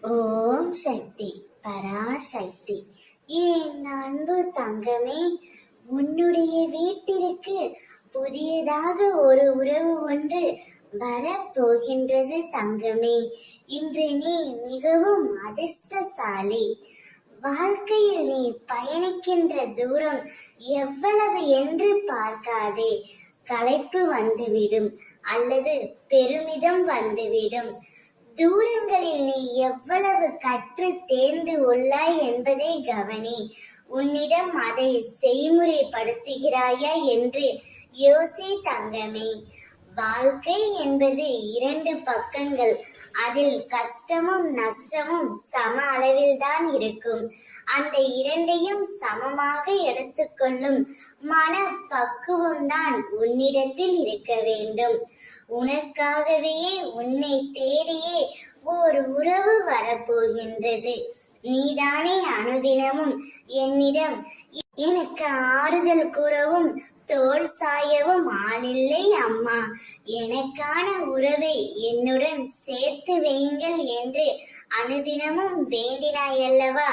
ஓம் சக்தி பராசக்தி. என் அன்பு தங்கமே, உன்னுடைய வீட்டிற்கு புதியதாக ஒரு உறவு ஒன்று வரப்போகின்றது தங்கமே. இன்று நீ மிகவும் அதிர்ஷ்டசாலி. வாழ்க்கையில் நீ பயணிக்கின்ற தூரம் எவ்வளவு என்று பார்க்காதே. களைப்பு வந்துவிடும் அல்லது பெருமிதம் வந்துவிடும். தூரங்களில் நீ எவ்வளவு கற்று தேர்ந்து உள்ளாய் என்பதை கவனி. உன்னிடம் அதை செய்முறைப்படுத்துகிறாயா என்று யோசி தங்கமே. வாழ்க்கை என்பது இரண்டு பக்கங்கள். அதில் கஷ்டமும் நஷ்டமும் சம அளவில் தான் இருக்கும். அந்த இரண்டையும் சமமாக எடுத்துக்கொள்ளும் மன பக்குவம்தான் உன்னிடத்தில் இருக்க வேண்டும். உனக்காகவே உன்னை தேடியே ஓர் உறவு வரப்போகின்றது. நீதானே அனுதினமும் என்னிடம் எனக்கு ஆறுதல் கூறவும் தோள் சாயவும் ஆளில்லை அம்மா, எனக்கான உறவை என்னுடன் சேர்த்து வையுங்கள் என்று அனுதினமும் வேண்டினாயல்லவா?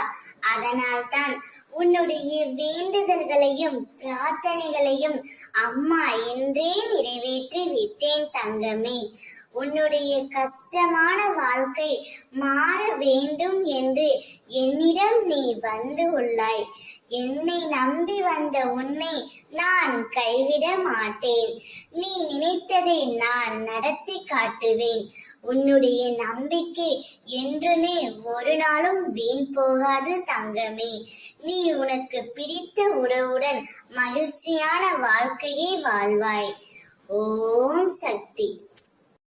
அதனால்தான் உன்னுடைய வேண்டுதல்களையும் பிரார்த்தனைகளையும் அம்மா இன்றே நிறைவேற்றி விட்டேன் தங்கமே. உன்னுடைய கஷ்டமான வாழ்க்கை மாற வேண்டும் என்று என்னிடம் நீ வந்து உள்ளாய். என்னை நம்பி வந்த உன்னை நான் கைவிட மாட்டேன். நீ நினைத்ததை நான் நடத்தி காட்டுவேன். உன்னுடைய நம்பிக்கை என்றுமே ஒரு நாளும் வீண் போகாது தங்கமே. நீ உனக்கு பிடித்த உறவுடன் மகிழ்ச்சியான வாழ்க்கையை வாழ்வாய். ஓம் சக்தி.